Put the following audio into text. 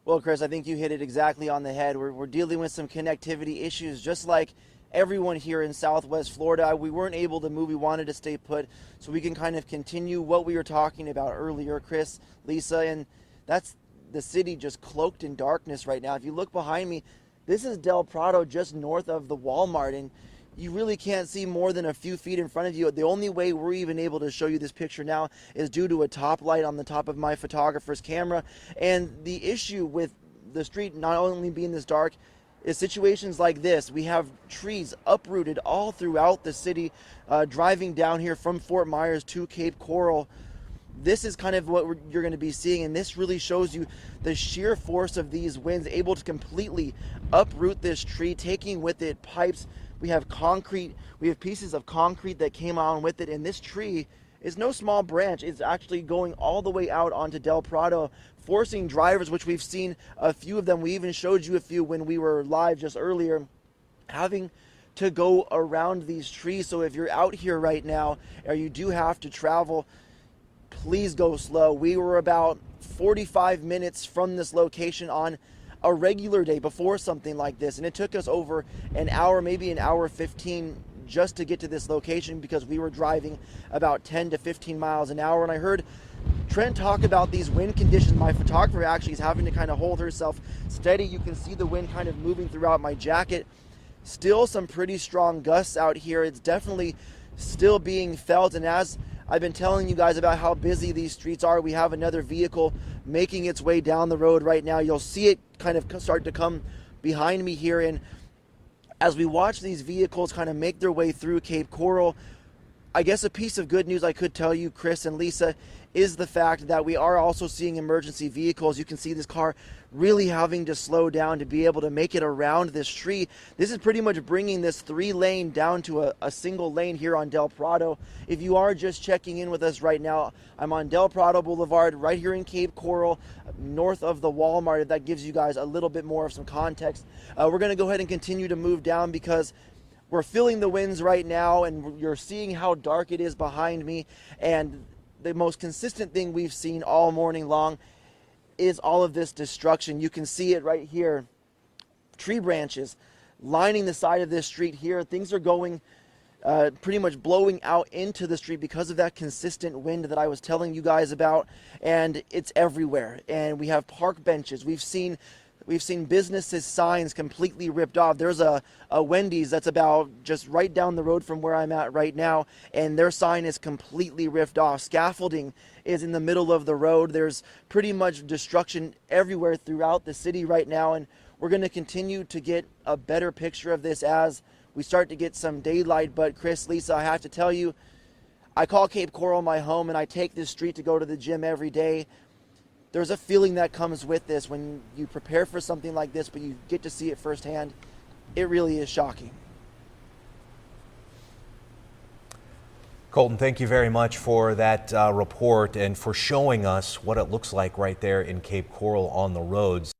Well, Chris, I think you hit it exactly on the head. We're dealing with some connectivity issues, just like everyone here in Southwest Florida. We weren't able to move. We wanted to stay put so we can kind of continue what we were talking about earlier, Chris, Lisa, and that's the city just cloaked in darkness right now. If you look behind me, this is Del Prado, just north of the Walmart, and you really can't see more than a few feet in front of you. The only way we're even able to show you this picture now is due to a top light on the top of my photographer's camera. And the issue with the street not only being this dark is situations like this. We have trees uprooted all throughout the city. Driving down here from Fort Myers to Cape Coral, this is kind of what you're going to be seeing, and this really shows you the sheer force of these winds, able to completely uproot this tree, taking with it pipes. We have concrete, we have pieces of concrete that came on with it, and this tree is no small branch. It's actually going all the way out onto Del Prado, forcing drivers, which we've seen a few of them, we even showed you a few when we were live just earlier, having to go around these trees. So if you're out here right now, or you do have to travel, please go slow. We were about 45 minutes from this location on a regular day before something like this, and it took us over an hour, maybe an hour 15, just to get to this location because we were driving about 10 to 15 miles an hour. And I heard Trent talk about these wind conditions. My photographer actually is having to kind of hold herself steady. You can see the wind kind of moving throughout my jacket. Still some pretty strong gusts out here. It's definitely still being felt, and as I've been telling you guys about how busy these streets are, we have another vehicle making its way down the road right now. You'll see it kind of start to come behind me here, and as we watch these vehicles kind of make their way through Cape Coral, I guess a piece of good news I could tell you, Chris and Lisa, is the fact that we are also seeing emergency vehicles. You can see this car really having to slow down to be able to make it around this tree. This is pretty much bringing this 3-lane down to a single lane here on Del Prado. If you are just checking in with us right now, I'm on Del Prado Boulevard right here in Cape Coral, north of the Walmart, if that gives you guys a little bit more of some context. We're going to go ahead and continue to move down because we're feeling the winds right now, and you're seeing how dark it is behind me. And the most consistent thing we've seen all morning long is all of this destruction. You can see it right here. Tree branches lining the side of this street here. Things are going pretty much blowing out into the street because of that consistent wind that I was telling you guys about, and it's everywhere. And we have park benches. We've seen businesses' signs completely ripped off. There's a Wendy's that's about just right down the road from where I'm at right now, and their sign is completely ripped off. Scaffolding is in the middle of the road. There's pretty much destruction everywhere throughout the city right now, and we're going to continue to get a better picture of this as we start to get some daylight. But Chris, Lisa, I have to tell you, I call Cape Coral my home, and I take this street to go to the gym every day. There's a feeling that comes with this when you prepare for something like this, but you get to see it firsthand. It really is shocking. Colton, thank you very much for that report and for showing us what it looks like right there in Cape Coral on the roads.